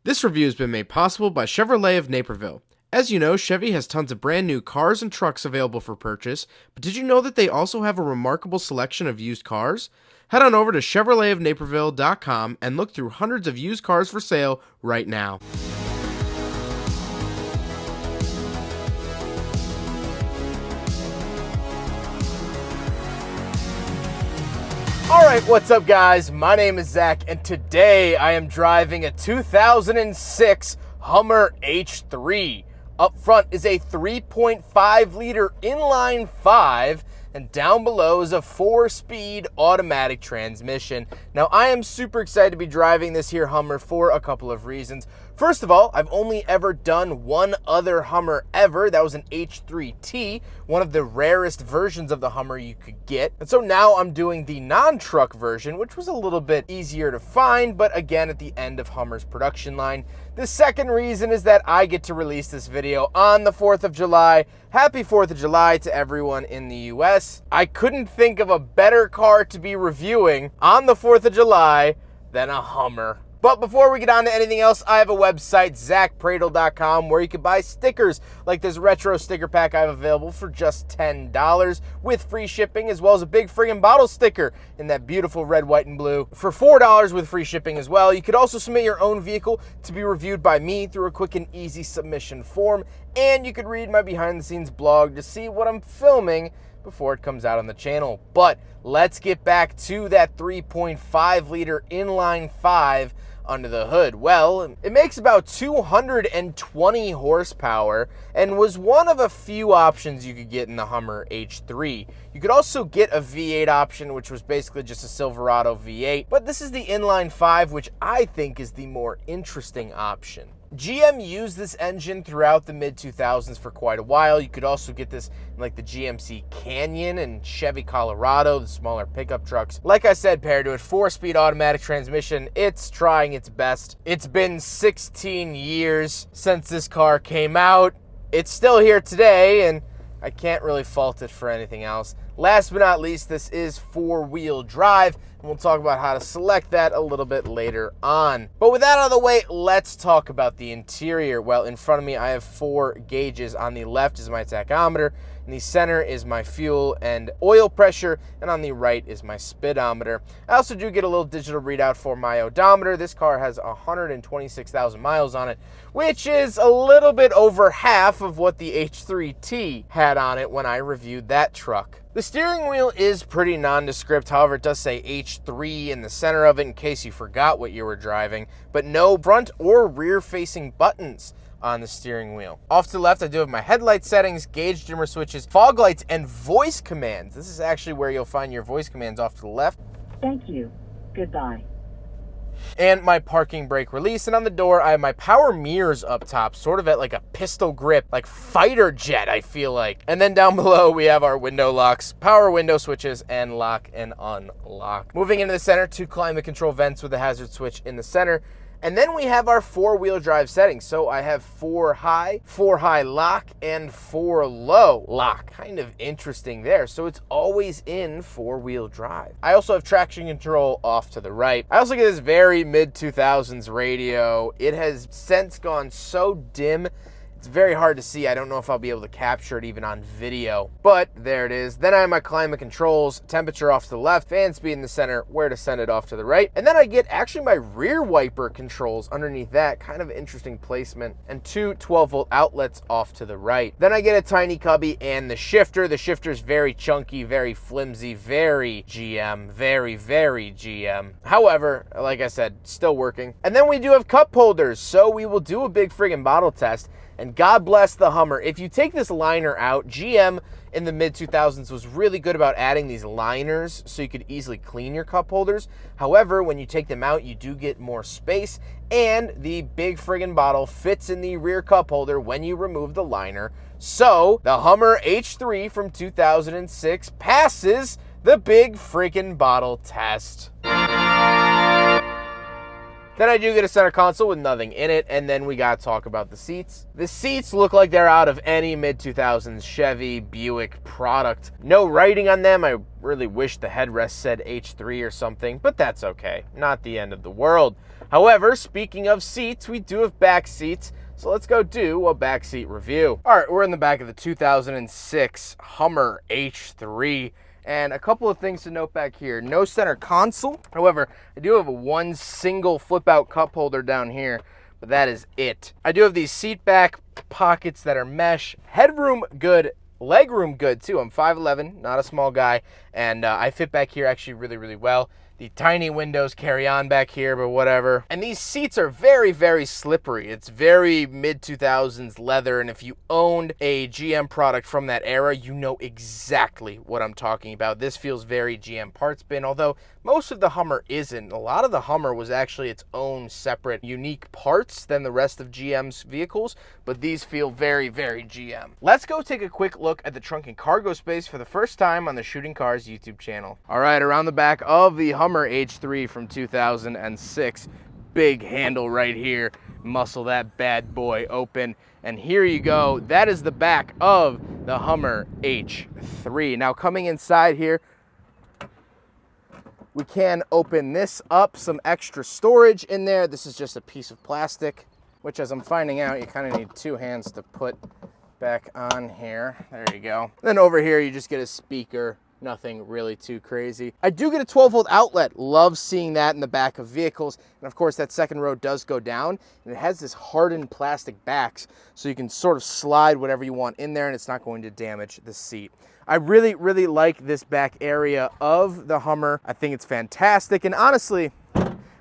This review has been made possible by Chevrolet of Naperville. As you know, Chevy has tons of brand new cars and trucks available for purchase, but did you know that they also have a remarkable selection of used cars? Head on over to ChevroletofNaperville.com and look through hundreds of used cars for sale right now. Alright, what's up guys? My name is Zach, and today I am driving a 2006 Hummer H3. Up front is a 3.5 liter inline 5, and down below is a 4-speed automatic transmission. Now I am super excited to be driving this here Hummer for a couple of reasons. First of all, I've only ever done one other Hummer ever. That was an H3T, one of the rarest versions of the Hummer you could get. And so now I'm doing the non-truck version, which was a little bit easier to find, but again, at the end of Hummer's production line. The second reason is that I get to release this video on the 4th of July. Happy 4th of July to everyone in the US. I couldn't think of a better car to be reviewing on the 4th of July than a Hummer. But before we get on to anything else, I have a website, ZachPradel.com, where you can buy stickers like this retro sticker pack I have available for just $10 with free shipping, as well as a big friggin' bottle sticker in that beautiful red, white, and blue for $4 with free shipping as well. You could also submit your own vehicle to be reviewed by me through a quick and easy submission form, and you could read my behind-the-scenes blog to see what I'm filming before it comes out on the channel. But let's get back to that 3.5 liter inline 5 under the hood. Well, it makes about 220 horsepower and was one of a few options you could get in the Hummer H3. You could also get a V8 option, which was basically just a Silverado V8, but this is the inline 5, which I think is the more interesting option. GM used this engine throughout the mid-2000s for quite a while. You could also get this in like the GMC Canyon and Chevy Colorado, the smaller pickup trucks. Like I said, paired to a 4-speed automatic transmission, it's trying its best. It's been 16 years since this car came out. It's still here today, and I can't really fault it for anything else. Last but not least, this is 4-wheel drive, and we'll talk about how to select that a little bit later on. But with that out of the way, let's talk about the interior. Well, in front of me, I have 4 gauges. On the left is my tachometer, in the center is my fuel and oil pressure, and on the right is my speedometer. I also do get a little digital readout for my odometer. This car has 126,000 miles on it, which is a little bit over half of what the H3T had on it when I reviewed that truck. The steering wheel is pretty nondescript, however it does say H3 in the center of it in case you forgot what you were driving, but no front or rear facing buttons on the steering wheel. Off to the left, I do have my headlight settings, gauge dimmer switches, fog lights, and voice commands. This is actually where you'll find your voice commands off to the left. Thank you. Goodbye. And my parking brake release, and on the door I have my power mirrors up top, sort of at like a pistol grip, like fighter jet I feel like. And then down below we have our window locks, power window switches, and lock and unlock. Moving into the center, 2 climate control vents with a hazard switch in the center. And then we have our 4-wheel drive settings. So I have 4 high lock, and 4 low lock. Kind of interesting there. So it's always in 4-wheel drive. I also have traction control off to the right. I also get this very mid-2000s radio. It has since gone so dim, it's very hard to see. I don't know if I'll be able to capture it even on video, but there it is. Then I have my climate controls, temperature off to the left, fan speed in the center, where to send it off to the right. And then I get actually my rear wiper controls underneath that, kind of interesting placement, and 2 12-volt outlets off to the right. Then I get a tiny cubby and the shifter. The shifter is very chunky, very flimsy, very GM, very GM. However, like I said, still working. And then we do have cup holders, so we will do a big friggin' bottle test. And God bless the Hummer. If you take this liner out, GM in the mid-2000s was really good about adding these liners so you could easily clean your cup holders. However, when you take them out, you do get more space, and the big friggin' bottle fits in the rear cup holder when you remove the liner. So the Hummer H3 from 2006 passes the big friggin' bottle test. Then I do get a center console with nothing in it, and then we gotta talk about the seats. The seats look like they're out of any mid-2000s Chevy, Buick product. No writing on them. I really wish the headrest said H3 or something, but that's okay. Not the end of the world. However, speaking of seats, we do have back seats, so let's go do a backseat review. All right, we're in the back of the 2006 Hummer H3. And a couple of things to note back here. No center console. However, I do have one single flip out cup holder down here, but that is it. I do have these seat back pockets that are mesh. Headroom good, legroom good too. I'm 5'11", not a small guy, and I fit back here actually really, really well. The tiny windows carry on back here, but whatever. And these seats are very, very slippery. It's very mid-2000s leather, and if you owned a GM product from that era, you know exactly what I'm talking about. This feels very GM parts bin, although most of the Hummer isn't. A lot of the Hummer was actually its own separate, unique parts than the rest of GM's vehicles, but these feel very, very GM. Let's go take a quick look at the trunk and cargo space for the first time on the Shooting Cars YouTube channel. All right, around the back of the Hummer H3 from 2006. Big handle right here. Muscle that bad boy open. And here you go. That is the back of the Hummer H3. Now coming inside here, we can open this up. Some extra storage in there. This is just a piece of plastic, which as I'm finding out, you kind of need two hands to put back on here. There you go. Then over here, you just get a speaker. Nothing really too crazy. I do get a 12-volt outlet. Love seeing that in the back of vehicles. And of course, that second row does go down, and it has this hardened plastic backs, so you can sort of slide whatever you want in there, and it's not going to damage the seat. I really, really like this back area of the Hummer. I think it's fantastic, and honestly,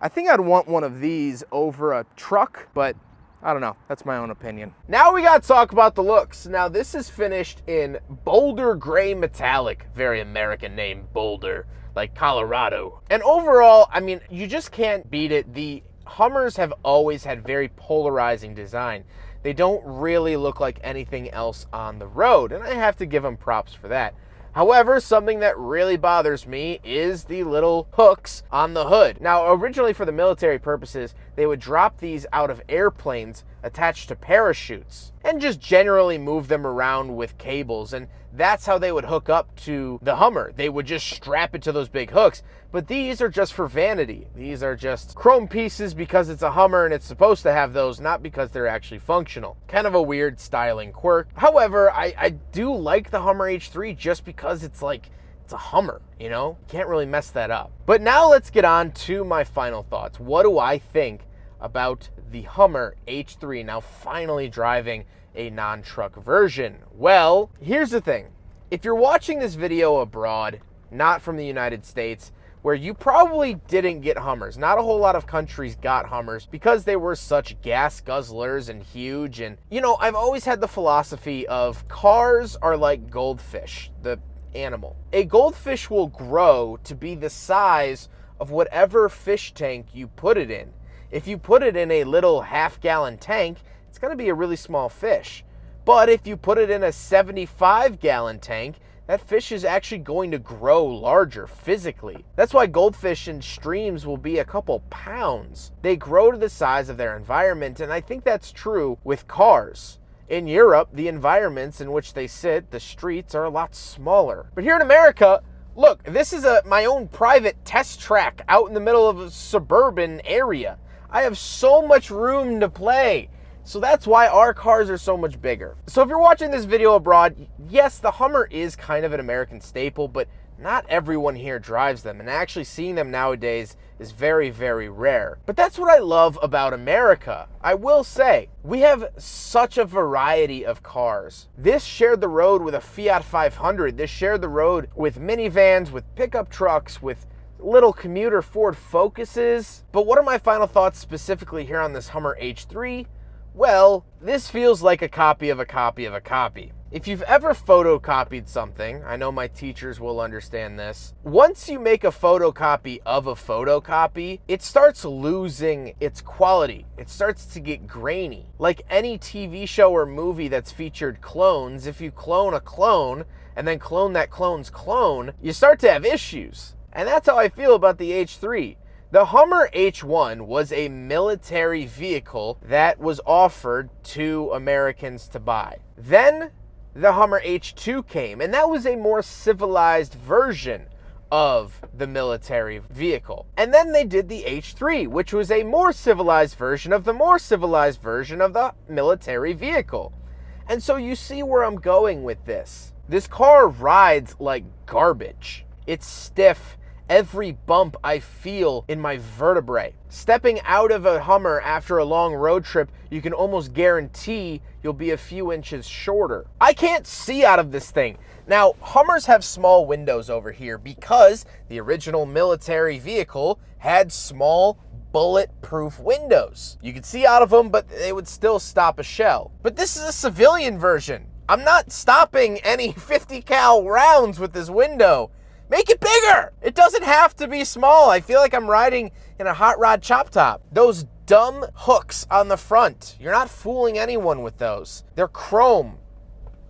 I think I'd want one of these over a truck, but I don't know, that's my own opinion. Now we gotta talk about the looks. Now this is finished in Boulder Gray Metallic, very American name, Boulder, like Colorado. And overall, I mean, you just can't beat it. The Hummers have always had very polarizing design. They don't really look like anything else on the road, and I have to give them props for that. However, something that really bothers me is the little hooks on the hood. Now, originally for the military purposes, they would drop these out of airplanes attached to parachutes and just generally move them around with cables, and that's how they would hook up to the Hummer. They would just strap it to those big hooks, but these are just for vanity. These are just chrome pieces because it's a Hummer and it's supposed to have those, not because they're actually functional. Kind of a weird styling quirk. However, I do like the Hummer H3 just because it's like, it's a Hummer, you know? Can't really mess that up. But now let's get on to my final thoughts. What do I think about the Hummer H3 now finally driving a non-truck version? Well, here's the thing. If you're watching this video abroad, not from the United States, where you probably didn't get Hummers, not a whole lot of countries got Hummers because they were such gas guzzlers and huge. And, you know, I've always had the philosophy of cars are like goldfish, the animal. A goldfish will grow to be the size of whatever fish tank you put it in. If you put it in a little half-gallon tank, it's going to be a really small fish. But if you put it in a 75-gallon tank, that fish is actually going to grow larger physically. That's why goldfish in streams will be a couple pounds. They grow to the size of their environment, and I think that's true with cars. In Europe, the environments in which they sit, the streets, are a lot smaller. But here in America, look, this is my own private test track out in the middle of a suburban area. I have so much room to play. So that's why our cars are so much bigger. So if you're watching this video abroad, yes, the Hummer is kind of an American staple, but not everyone here drives them, and actually seeing them nowadays is very, very rare. But that's what I love about America. I will say, we have such a variety of cars. This shared the road with a Fiat 500. This shared the road with minivans, with pickup trucks, with little commuter Ford Focuses. But what are my final thoughts specifically here on this Hummer H3? Well, this feels like a copy of a copy of a copy. If you've ever photocopied something, I know my teachers will understand this. Once you make a photocopy of a photocopy, it starts losing its quality. It starts to get grainy. Like any TV show or movie that's featured clones, if you clone a clone and then clone that clone's clone, you start to have issues. And that's how I feel about the H3. The Hummer H1 was a military vehicle that was offered to Americans to buy. Then the Hummer H2 came, and that was a more civilized version of the military vehicle. And then they did the H3, which was a more civilized version of the more civilized version of the military vehicle. And so you see where I'm going with this. This car rides like garbage. It's stiff. Every bump I feel in my vertebrae. Stepping out of a Hummer after a long road trip, you can almost guarantee you'll be a few inches shorter. I can't see out of this thing. Now, Hummers have small windows over here because the original military vehicle had small bulletproof windows. You could see out of them, but they would still stop a shell. But this is a civilian version. I'm not stopping any 50 cal rounds with this window. Make it bigger. It doesn't have to be small. I feel like I'm riding in a hot rod chop top. Those dumb hooks on the front, you're not fooling anyone with those. They're chrome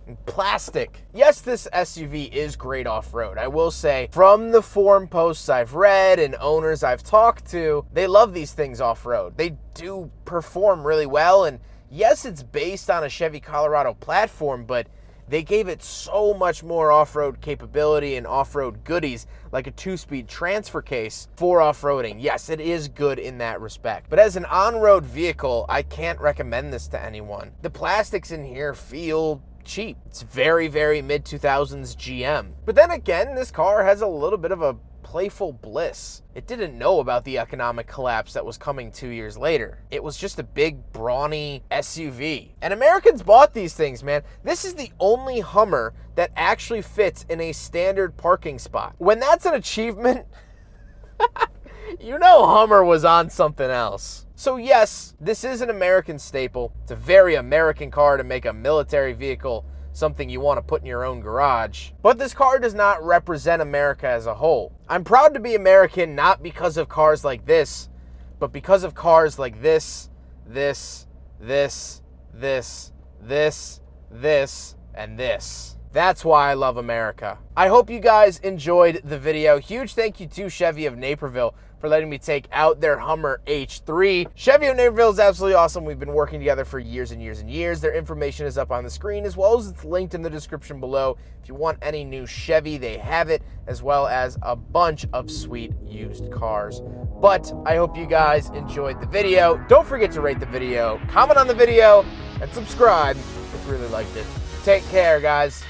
and plastic. Yes, this SUV is great off-road. I will say, from the forum posts I've read and owners I've talked to, they love these things off-road. They do perform really well, and yes, it's based on a Chevy Colorado platform, but they gave it so much more off-road capability and off-road goodies, like a 2-speed transfer case for off-roading. Yes, it is good in that respect. But as an on-road vehicle, I can't recommend this to anyone. The plastics in here feel cheap. It's very, very mid-2000s GM. But then again, this car has a little bit of a playful bliss. It didn't know about the economic collapse that was coming 2 years later. It was just a big, brawny SUV. And Americans bought these things, man. This is the only Hummer that actually fits in a standard parking spot. When that's an achievement, you know Hummer was on something else. So yes, this is an American staple. It's a very American car to make a military vehicle something you want to put in your own garage. But this car does not represent America as a whole. I'm proud to be American not because of cars like this, but because of cars like this, this, and this. That's why I love America. I hope you guys enjoyed the video. Huge thank you to Chevy of Naperville for letting me take out their Hummer H3. Chevy of Naperville is absolutely awesome. We've been working together for years and years and years. Their information is up on the screen, as well as it's linked in the description below. If you want any new Chevy, they have it, as well as a bunch of sweet used cars. But I hope you guys enjoyed the video. Don't forget to rate the video, comment on the video, and subscribe if you really liked it. Take care, guys.